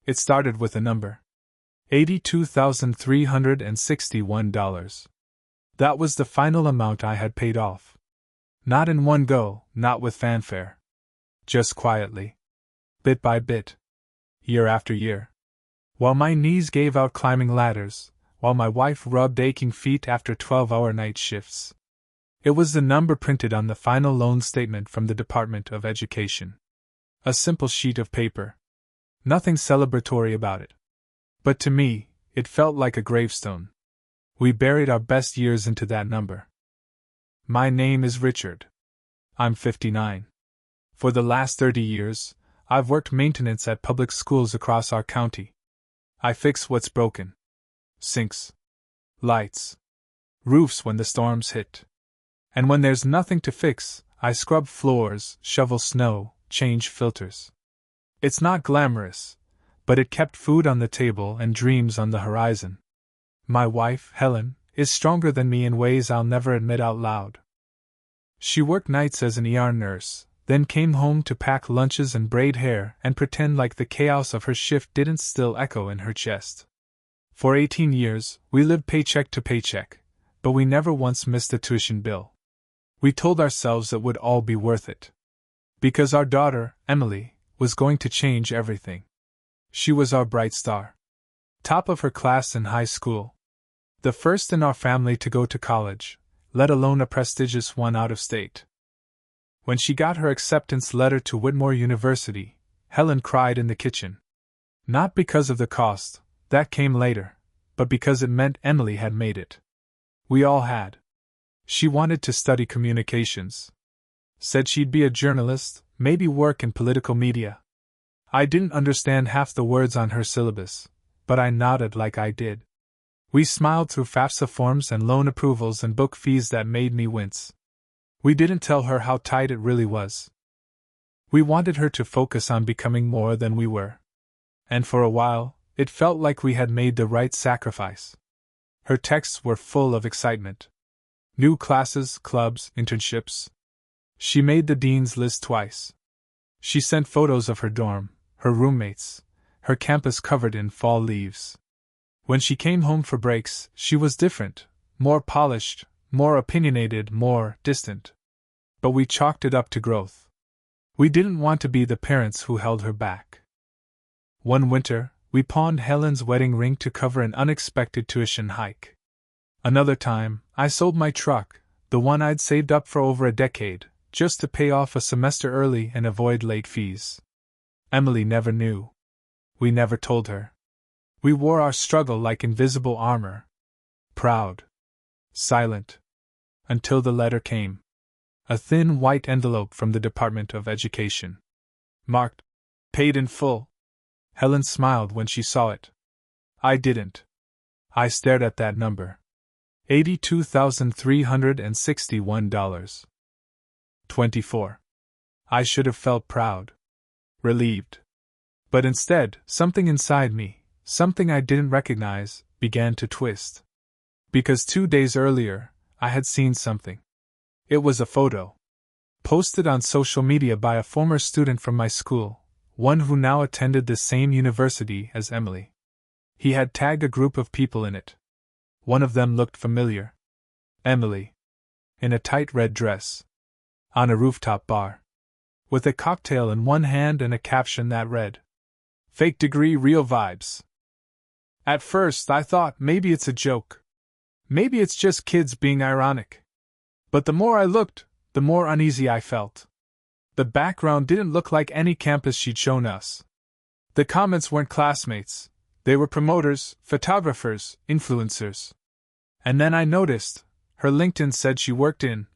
It started with a number. $82,361. That was the final amount I had paid off. Not in one go, not with fanfare. Just quietly. Bit by bit. Year after year. While my knees gave out climbing ladders, while my wife rubbed aching feet after 12-hour night shifts. It was the number printed on the final loan statement from the Department of Education. A simple sheet of paper. Nothing celebratory about it. But to me, it felt like a gravestone. We buried our best years into that number. My name is Richard. I'm 59. For the last 30 years, I've worked maintenance at public schools across our county. I fix what's broken. Sinks. Lights. Roofs when the storms hit. And when there's nothing to fix, I scrub floors, shovel snow, change filters. It's not glamorous, but it kept food on the table and dreams on the horizon. My wife, Helen, is stronger than me in ways I'll never admit out loud. She worked nights as an ER nurse, then came home to pack lunches and braid hair and pretend like the chaos of her shift didn't still echo in her chest. For 18 years, we lived paycheck to paycheck, but we never once missed a tuition bill. We told ourselves it would all be worth it. Because our daughter, Emily, was going to change everything. She was our bright star. Top of her class in high school. The first in our family to go to college, let alone a prestigious one out of state. When she got her acceptance letter to Whitmore University, Helen cried in the kitchen. Not because of the cost, that came later, but because it meant Emily had made it. We all had. She wanted to study communications. Said she'd be a journalist, maybe work in political media. I didn't understand half the words on her syllabus, but I nodded like I did. We smiled through FAFSA forms and loan approvals and book fees that made me wince. We didn't tell her how tight it really was. We wanted her to focus on becoming more than we were. And for a while, it felt like we had made the right sacrifice. Her texts were full of excitement. New classes, clubs, internships. She made the dean's list twice. She sent photos of her dorm, her roommates, her campus covered in fall leaves. When she came home for breaks, she was different, more polished, more opinionated, more distant. But we chalked it up to growth. We didn't want to be the parents who held her back. One winter, we pawned Helen's wedding ring to cover an unexpected tuition hike. Another time, I sold my truck, the one I'd saved up for over a decade, just to pay off a semester early and avoid late fees. Emily never knew. We never told her. We wore our struggle like invisible armor. Proud. Silent. Until the letter came. A thin white envelope from the Department of Education. Marked, paid in full. Helen smiled when she saw it. I didn't. I stared at that number. $82,361. 24. I should have felt proud. Relieved. But instead, something inside me, something I didn't recognize, began to twist. Because 2 days earlier, I had seen something. It was a photo. Posted on social media by a former student from my school, one who now attended the same university as Emily. He had tagged a group of people in it. One of them looked familiar. Emily. In a tight red dress. On a rooftop bar. With a cocktail in one hand and a caption that read, "Fake degree, real vibes." At first I thought maybe it's a joke. Maybe it's just kids being ironic. But the more I looked, the more uneasy I felt. The background didn't look like any campus she'd shown us. The comments weren't classmates. They were promoters, photographers, influencers. And then I noticed, her LinkedIn said she worked in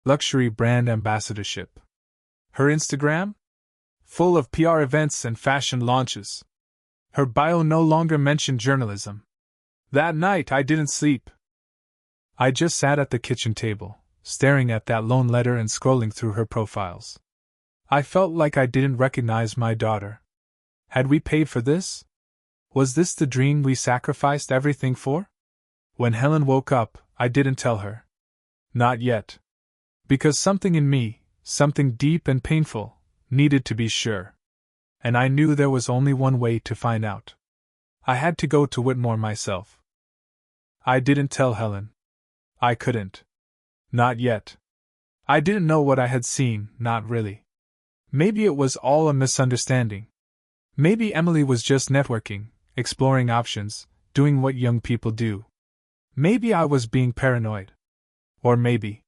luxury brand ambassadorship. Her Instagram? Full of PR events and fashion launches. Her bio no longer mentioned journalism. That night I didn't sleep. I just sat at the kitchen table, staring at that loan letter and scrolling through her profiles. I felt like I didn't recognize my daughter. Had we paid for this? Was this the dream we sacrificed everything for? When Helen woke up, I didn't tell her. Not yet. Because something in me, something deep and painful, needed to be sure. And I knew there was only one way to find out. I had to go to Whitmore myself. I didn't tell Helen. I couldn't. Not yet. I didn't know what I had seen, not really. Maybe it was all a misunderstanding. Maybe Emily was just networking, exploring options, doing what young people do. Maybe I was being paranoid. Or maybe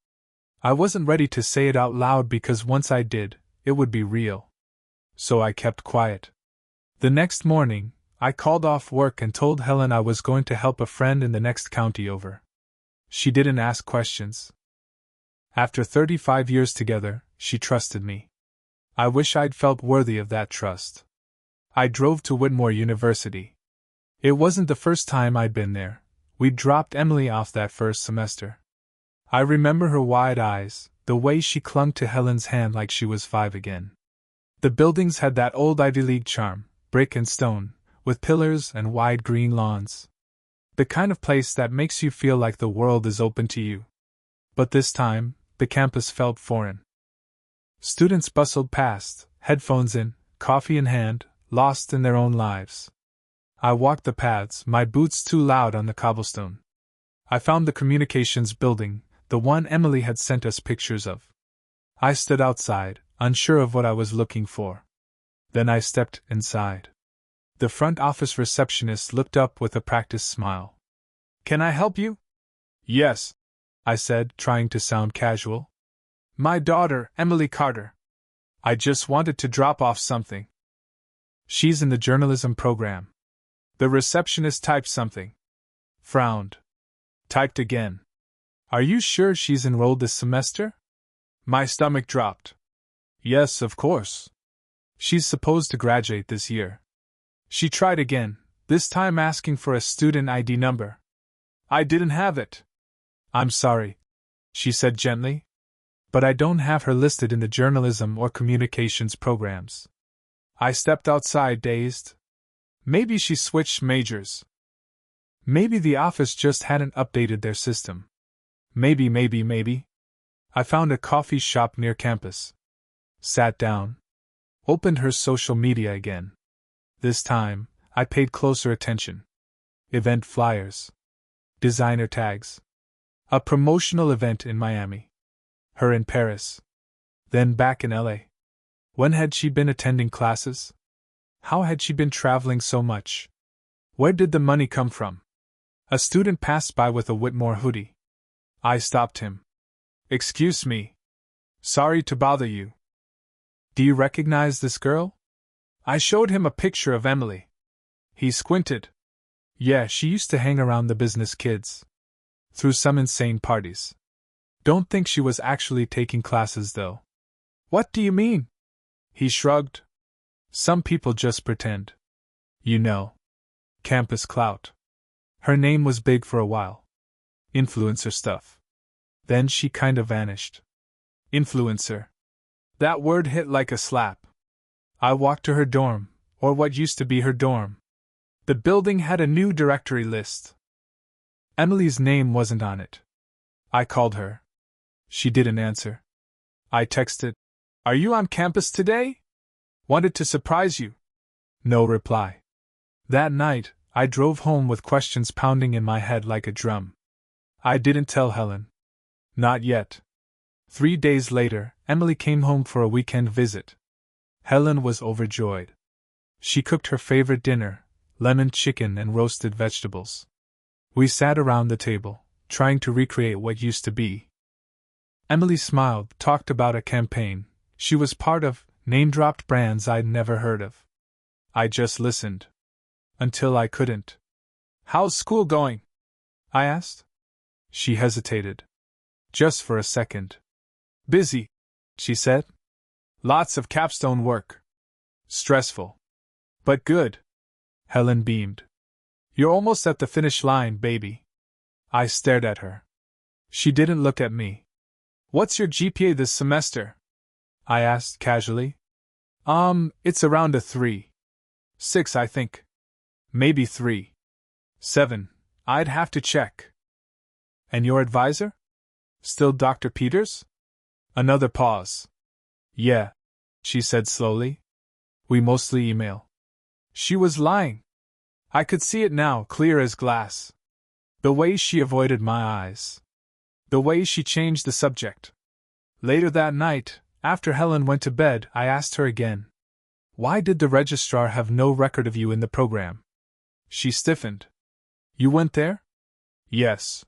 I wasn't ready to say it out loud because once I did, it would be real. So I kept quiet. The next morning, I called off work and told Helen I was going to help a friend in the next county over. She didn't ask questions. After 35 years together, she trusted me. I wish I'd felt worthy of that trust. I drove to Whitmore University. It wasn't the first time I'd been there. We'd dropped Emily off that first semester. I remember her wide eyes, the way she clung to Helen's hand like she was 5 again. The buildings had that old Ivy League charm, brick and stone, with pillars and wide green lawns. The kind of place that makes you feel like the world is open to you. But this time, the campus felt foreign. Students bustled past, headphones in, coffee in hand, lost in their own lives. I walked the paths, my boots too loud on the cobblestone. I found the communications building, the one Emily had sent us pictures of. I stood outside, unsure of what I was looking for. Then I stepped inside. The front office receptionist looked up with a practiced smile. "Can I help you?" "Yes," I said, trying to sound casual. "My daughter, Emily Carter. I just wanted to drop off something." "She's in the journalism program." The receptionist typed something. Frowned. Typed again. "Are you sure she's enrolled this semester?" My stomach dropped. "Yes, of course. She's supposed to graduate this year." She tried again, this time asking for a student ID number. I didn't have it. "I'm sorry," she said gently, "but I don't have her listed in the journalism or communications programs." I stepped outside, dazed. Maybe she switched majors. Maybe the office just hadn't updated their system. Maybe. I found a coffee shop near campus. Sat down. Opened her social media again. This time, I paid closer attention. Event flyers. Designer tags. A promotional event in Miami. Her in Paris. Then back in LA. When had she been attending classes? How had she been traveling so much? Where did the money come from? A student passed by with a Whitmore hoodie. I stopped him. "Excuse me. Sorry to bother you. Do you recognize this girl?" I showed him a picture of Emily. He squinted. "Yeah, she used to hang around the business kids. Threw some insane parties. Don't think she was actually taking classes, though." "What do you mean?" He shrugged. "Some people just pretend. You know. Campus clout. Her name was big for a while. Influencer stuff. Then she kind of vanished." Influencer. That word hit like a slap. I walked to her dorm, or what used to be her dorm. The building had a new directory list. Emily's name wasn't on it. I called her. She didn't answer. I texted, "Are you on campus today? Wanted to surprise you." No reply. That night, I drove home with questions pounding in my head like a drum. I didn't tell Helen. Not yet. 3 days later, Emily came home for a weekend visit. Helen was overjoyed. She cooked her favorite dinner, lemon chicken and roasted vegetables. We sat around the table, trying to recreate what used to be. Emily smiled, talked about a campaign she was part of, name-dropped brands I'd never heard of. I just listened. Until I couldn't. "How's school going?" I asked. She hesitated. Just for a second. "Busy," she said. "Lots of capstone work. Stressful. But good." Helen beamed. "You're almost at the finish line, baby." I stared at her. She didn't look at me. "What's your GPA this semester?" I asked casually. It's around a 3.6, I think. Maybe 3.7. I'd have to check." "And your advisor? Still Dr. Peters?" Another pause. "Yeah," she said slowly. We mostly email. She was lying. I could see it now, clear as glass. The way she avoided my eyes. The way she changed the subject. Later that night, after Helen went to bed, I asked her again. Why did the registrar have no record of you in the program? She stiffened. You went there? Yes.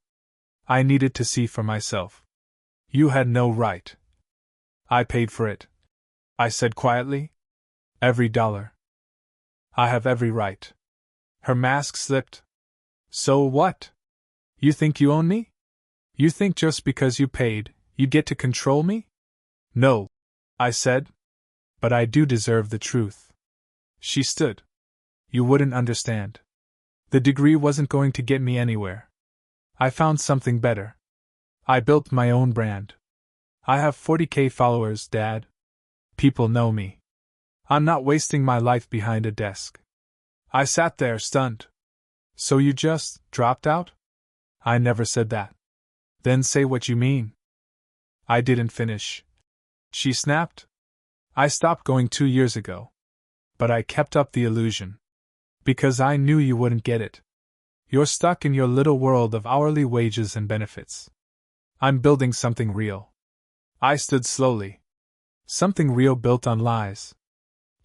I needed to see for myself. You had no right. I paid for it. I said quietly. Every dollar. I have every right. Her mask slipped. So what? You think you own me? You think just because you paid, you get to control me? No, I said. But I do deserve the truth. She stood. You wouldn't understand. The degree wasn't going to get me anywhere. I found something better. I built my own brand. I have 40,000 followers, Dad. People know me. I'm not wasting my life behind a desk. I sat there, stunned. So you just dropped out? I never said that. Then say what you mean. I didn't finish. She snapped. I stopped going 2 years ago. But I kept up the illusion. Because I knew you wouldn't get it. You're stuck in your little world of hourly wages and benefits. I'm building something real. I stood slowly. Something real built on lies.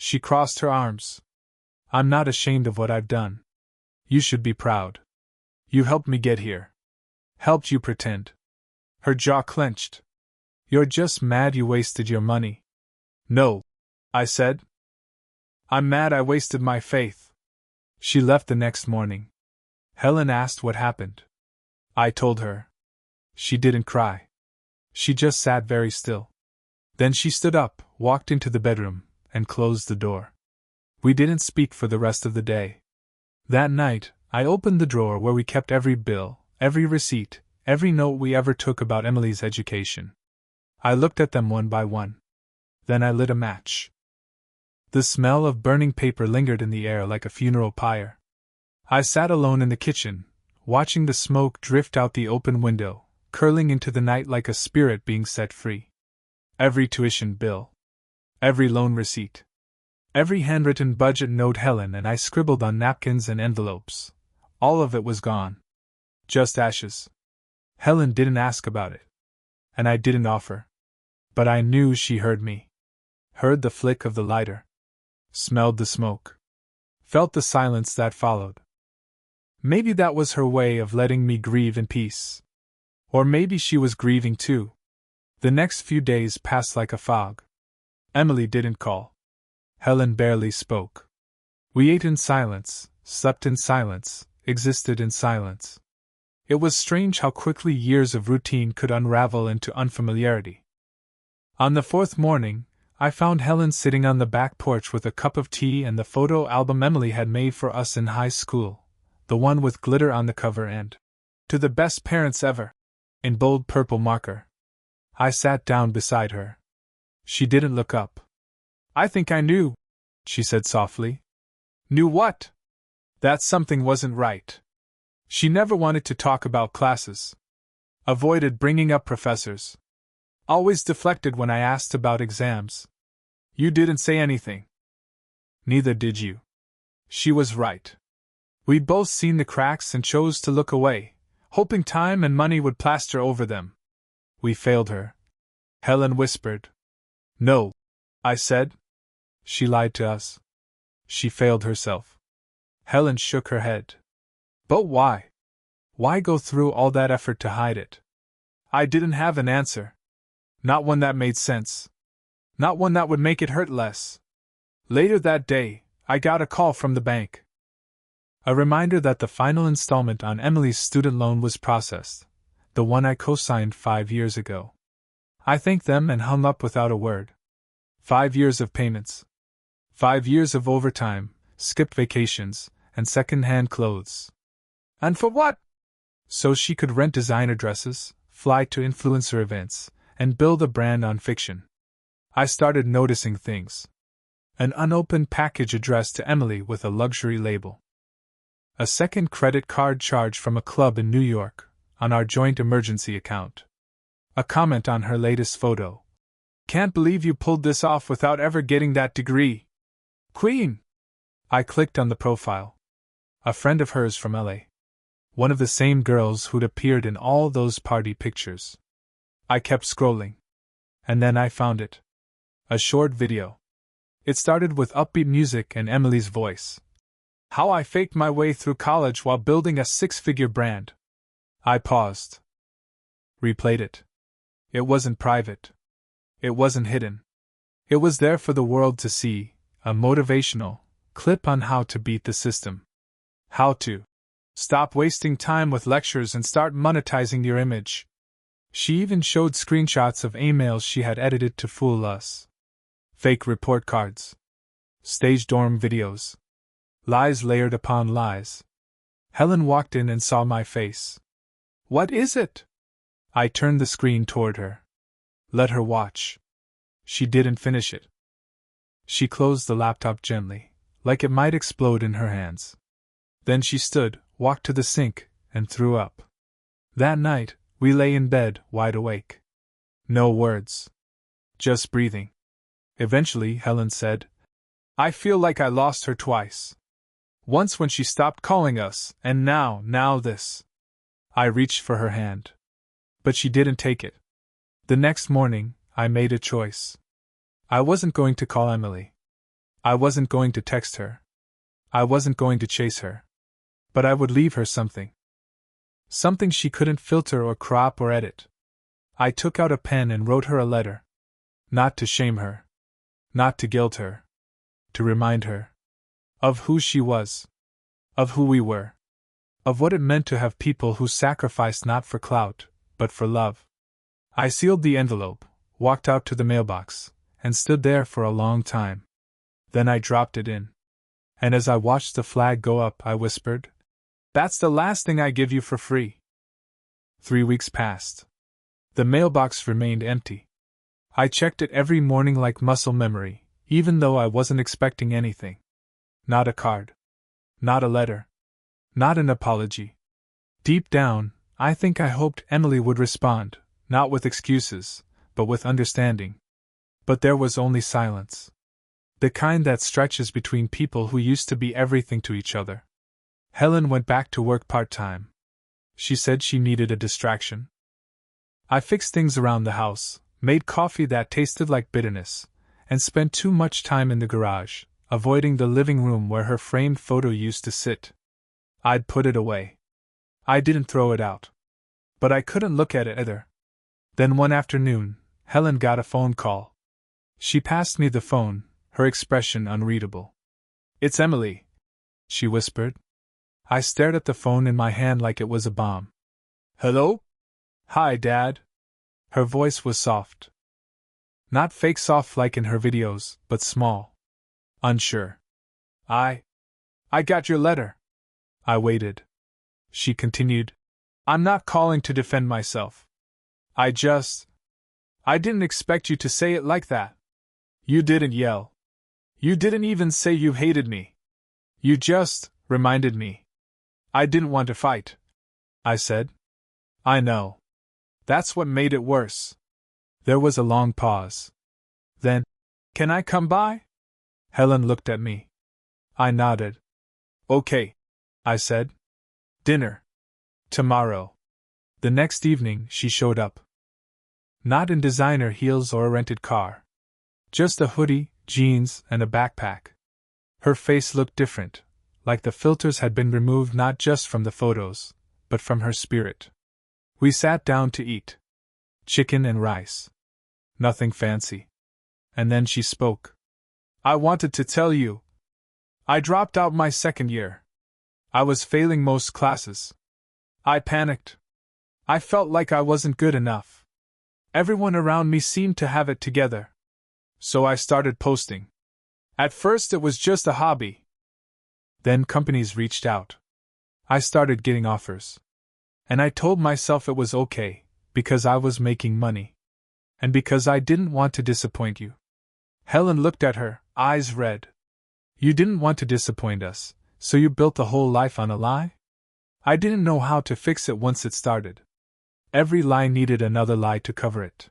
She crossed her arms. I'm not ashamed of what I've done. You should be proud. You helped me get here. Helped you pretend. Her jaw clenched. You're just mad you wasted your money. No, I said. I'm mad I wasted my faith. She left the next morning. Helen asked what happened. I told her. She didn't cry. She just sat very still. Then she stood up, walked into the bedroom, and closed the door. We didn't speak for the rest of the day. That night, I opened the drawer where we kept every bill, every receipt, every note we ever took about Emily's education. I looked at them one by one. Then I lit a match. The smell of burning paper lingered in the air like a funeral pyre. I sat alone in the kitchen, watching the smoke drift out the open window, curling into the night like a spirit being set free. Every tuition bill. Every loan receipt. Every handwritten budget note Helen and I scribbled on napkins and envelopes. All of it was gone. Just ashes. Helen didn't ask about it. And I didn't offer. But I knew she heard me. Heard the flick of the lighter. Smelled the smoke. Felt the silence that followed. Maybe that was her way of letting me grieve in peace. Or maybe she was grieving too. The next few days passed like a fog. Emily didn't call. Helen barely spoke. We ate in silence, slept in silence, existed in silence. It was strange how quickly years of routine could unravel into unfamiliarity. On the fourth morning, I found Helen sitting on the back porch with a cup of tea and the photo album Emily had made for us in high school, the one with glitter on the cover and, "To the best parents ever," in bold purple marker. I sat down beside her. She didn't look up. I think I knew, she said softly. Knew what? That something wasn't right. She never wanted to talk about classes. Avoided bringing up professors. Always deflected when I asked about exams. You didn't say anything. Neither did you. She was right. We'd both seen the cracks and chose to look away, hoping time and money would plaster over them. We failed her. Helen whispered. No, I said. She lied to us. She failed herself. Helen shook her head. But why? Why go through all that effort to hide it? I didn't have an answer. Not one that made sense. Not one that would make it hurt less. Later that day, I got a call from the bank. A reminder that the final installment on Emily's student loan was processed, the one I co-signed 5 years ago. I thanked them and hung up without a word. 5 years of payments. 5 years of overtime, skipped vacations, and second-hand clothes. And for what? So she could rent designer dresses, fly to influencer events, and build a brand on fiction. I started noticing things. An unopened package addressed to Emily with a luxury label. A second credit card charge from a club in New York, on our joint emergency account. A comment on her latest photo. Can't believe you pulled this off without ever getting that degree. Queen! I clicked on the profile. A friend of hers from LA. One of the same girls who'd appeared in all those party pictures. I kept scrolling. And then I found it. A short video. It started with upbeat music and Emily's voice. How I faked my way through college while building a six-figure brand. I paused. Replayed it. It wasn't private. It wasn't hidden. It was there for the world to see, a motivational clip on how to beat the system. How to stop wasting time with lectures and start monetizing your image. She even showed screenshots of emails she had edited to fool us. Fake report cards. Staged dorm videos. Lies layered upon lies. Helen walked in and saw my face. What is it? I turned the screen toward her. Let her watch. She didn't finish it. She closed the laptop gently, like it might explode in her hands. Then she stood, walked to the sink, and threw up. That night, we lay in bed, wide awake. No words. Just breathing. Eventually, Helen said, I feel like I lost her twice. Once when she stopped calling us, and now this. I reached for her hand. But she didn't take it. The next morning, I made a choice. I wasn't going to call Emily. I wasn't going to text her. I wasn't going to chase her. But I would leave her something. Something she couldn't filter or crop or edit. I took out a pen and wrote her a letter. Not to shame her. Not to guilt her. To remind her. Of who she was. Of who we were. Of what it meant to have people who sacrificed not for clout, but for love. I sealed the envelope, walked out to the mailbox, and stood there for a long time. Then I dropped it in. And as I watched the flag go up, I whispered, That's the last thing I give you for free. 3 weeks passed. The mailbox remained empty. I checked it every morning like muscle memory, even though I wasn't expecting anything. Not a card. Not a letter. Not an apology. Deep down, I think I hoped Emily would respond, not with excuses, but with understanding. But there was only silence. The kind that stretches between people who used to be everything to each other. Helen went back to work part-time. She said she needed a distraction. I fixed things around the house, made coffee that tasted like bitterness, and spent too much time in the garage, avoiding the living room where her framed photo used to sit. I'd put it away. I didn't throw it out. But I couldn't look at it either. Then one afternoon, Helen got a phone call. She passed me the phone, her expression unreadable. It's Emily, she whispered. I stared at the phone in my hand like it was a bomb. Hello? Hi, Dad. Her voice was soft. Not fake soft like in her videos, but small. Unsure. I got your letter. I waited. She continued. I'm not calling to defend myself. I didn't expect you to say it like that. You didn't yell. You didn't even say you hated me. You just reminded me. I didn't want to fight, I said. I know. That's what made it worse. There was a long pause. Then, can I come by? Helen looked at me. I nodded. Okay, I said. Dinner. Tomorrow. The next evening, she showed up. Not in designer heels or a rented car. Just a hoodie, jeans, and a backpack. Her face looked different, like the filters had been removed not just from the photos, but from her spirit. We sat down to eat. Chicken and rice. Nothing fancy. And then she spoke. I wanted to tell you. I dropped out my second year. I was failing most classes. I panicked. I felt like I wasn't good enough. Everyone around me seemed to have it together. So I started posting. At first it was just a hobby. Then companies reached out. I started getting offers. And I told myself it was okay, because I was making money. And because I didn't want to disappoint you. Helen looked at her, eyes red. You didn't want to disappoint us, so you built the whole life on a lie? I didn't know how to fix it once it started. Every lie needed another lie to cover it.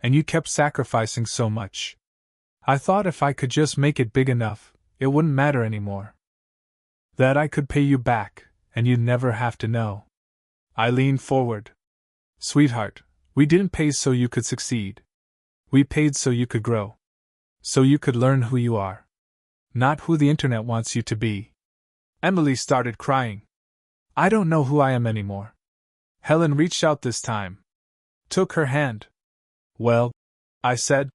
And you kept sacrificing so much. I thought if I could just make it big enough, it wouldn't matter anymore. That I could pay you back, and you'd never have to know. I leaned forward. Sweetheart, we didn't pay so you could succeed. We paid so you could grow. So you could learn who you are. Not who the internet wants you to be. Emily started crying. I don't know who I am anymore. Helen reached out this time. Took her hand. Well, I said,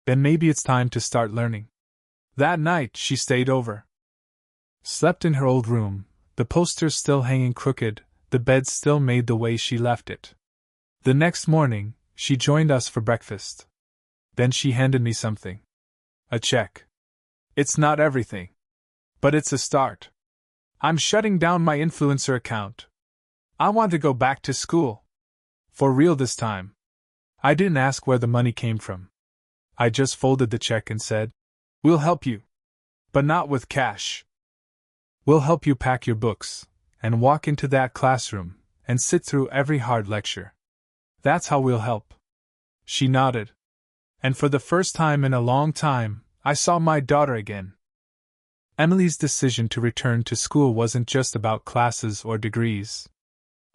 then maybe it's time to start learning. That night she stayed over. Slept in her old room, the posters still hanging crooked, the bed still made the way she left it. The next morning, she joined us for breakfast. Then she handed me something. A check. It's not everything. But it's a start. I'm shutting down my influencer account. I want to go back to school. For real this time. I didn't ask where the money came from. I just folded the check and said, We'll help you. But not with cash. We'll help you pack your books, and walk into that classroom, and sit through every hard lecture. That's how we'll help. She nodded. And for the first time in a long time, I saw my daughter again. Emily's decision to return to school wasn't just about classes or degrees.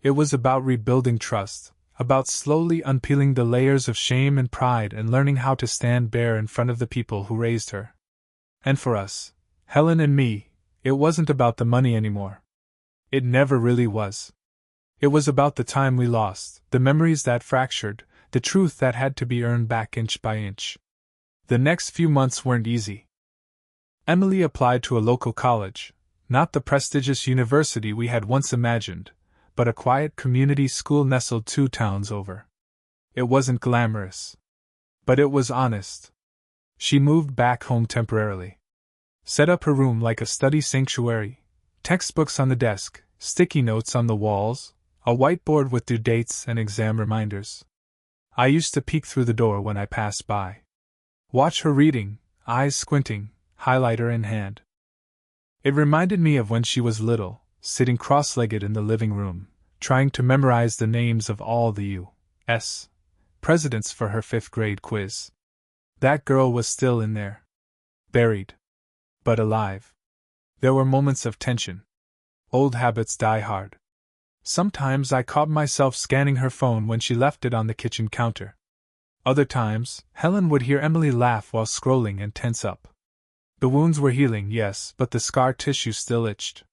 It was about rebuilding trust, about slowly unpeeling the layers of shame and pride and learning how to stand bare in front of the people who raised her. And for us, Helen and me, it wasn't about the money anymore. It never really was. It was about the time we lost, the memories that fractured, the truth that had to be earned back inch by inch. The next few months weren't easy. Emily applied to a local college, not the prestigious university we had once imagined, but a quiet community school nestled 2 towns over. It wasn't glamorous. But it was honest. She moved back home temporarily. Set up her room like a study sanctuary, textbooks on the desk, sticky notes on the walls, a whiteboard with due dates and exam reminders. I used to peek through the door when I passed by. Watch her reading, eyes squinting, highlighter in hand. It reminded me of when she was little, sitting cross-legged in the living room, trying to memorize the names of all the U.S. presidents for her 5th grade quiz. That girl was still in there. Buried. But alive. There were moments of tension. Old habits die hard. Sometimes I caught myself scanning her phone when she left it on the kitchen counter. Other times, Helen would hear Emily laugh while scrolling and tense up. The wounds were healing, yes, but the scar tissue still itched.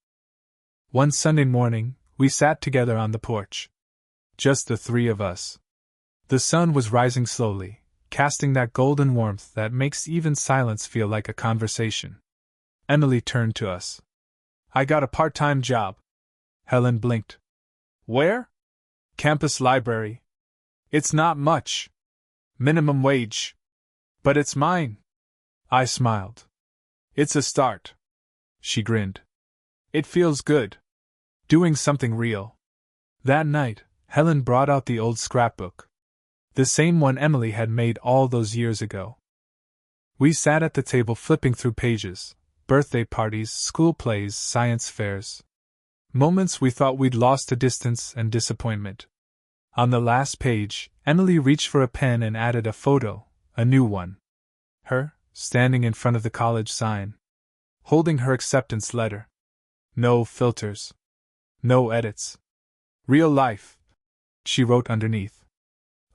One Sunday morning, we sat together on the porch. Just the 3 of us. The sun was rising slowly, casting that golden warmth that makes even silence feel like a conversation. Emily turned to us. I got a part-time job. Helen blinked. Where? Campus library. It's not much. Minimum wage. But it's mine. I smiled. It's a start. She grinned. It feels good. Doing something real. That night, Helen brought out the old scrapbook. The same one Emily had made all those years ago. We sat at the table flipping through pages. Birthday parties, school plays, science fairs. Moments we thought we'd lost to distance and disappointment. On the last page, Emily reached for a pen and added a photo, a new one. Her, standing in front of the college sign. Holding her acceptance letter. No filters. No edits. Real life. She wrote underneath.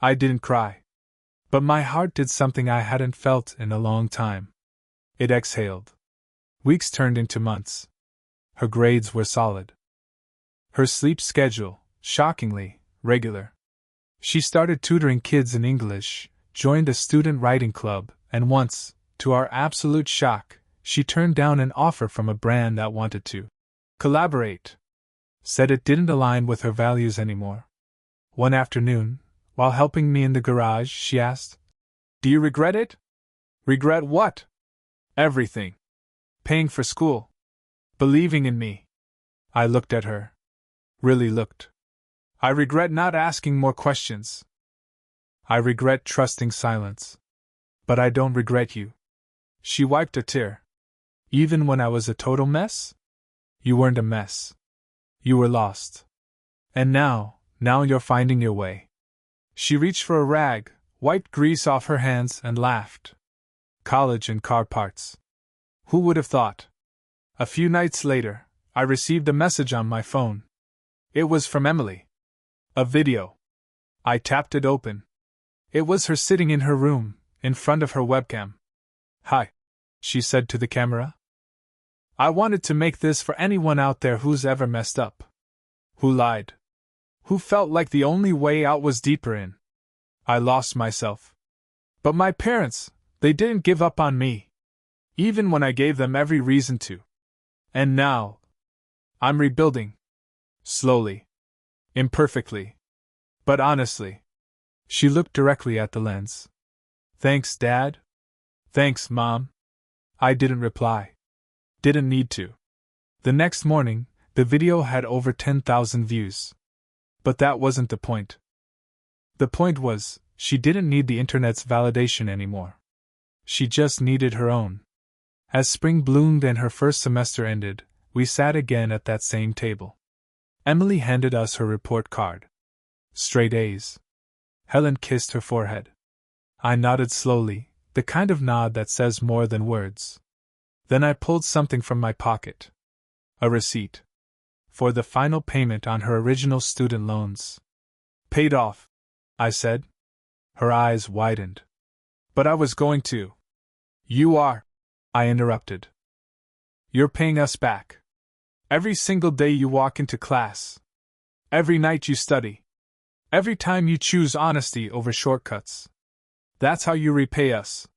I didn't cry. But my heart did something I hadn't felt in a long time. It exhaled. Weeks turned into months. Her grades were solid. Her sleep schedule, shockingly, regular. She started tutoring kids in English, joined a student writing club, and once, to our absolute shock, she turned down an offer from a brand that wanted to collaborate. Said it didn't align with her values anymore. One afternoon, while helping me in the garage, she asked, Do you regret it? Regret what? Everything. Paying for school. Believing in me. I looked at her. Really looked. I regret not asking more questions. I regret trusting silence. But I don't regret you. She wiped a tear. Even when I was a total mess? You weren't a mess. You were lost. And now you're finding your way. She reached for a rag, wiped grease off her hands, and laughed. College and car parts. Who would have thought? A few nights later, I received a message on my phone. It was from Emily. A video. I tapped it open. It was her sitting in her room, in front of her webcam. "Hi," she said to the camera. "I wanted to make this for anyone out there who's ever messed up. Who lied. Who felt like the only way out was deeper in. I lost myself. But my parents, they didn't give up on me. Even when I gave them every reason to. And now, I'm rebuilding. Slowly. Imperfectly. But honestly." She looked directly at the lens. "Thanks, Dad." "Thanks, Mom." I didn't reply. Didn't need to. The next morning, the video had over 10,000 views. But that wasn't the point. The point was, she didn't need the internet's validation anymore. She just needed her own. As spring bloomed and her first semester ended, we sat again at that same table. Emily handed us her report card. Straight A's. Helen kissed her forehead. I nodded slowly, the kind of nod that says more than words. Then I pulled something from my pocket. A receipt. For the final payment on her original student loans. "Paid off," I said. Her eyes widened. "But I was going to." "You are," I interrupted. "You're paying us back. Every single day you walk into class. Every night you study. Every time you choose honesty over shortcuts. That's how you repay us."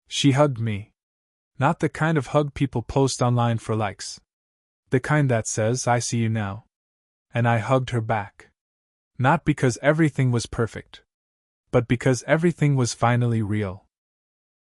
She hugged me. Not the kind of hug people post online for likes. The kind that says, "I see you now." And I hugged her back. Not because everything was perfect, but because everything was finally real.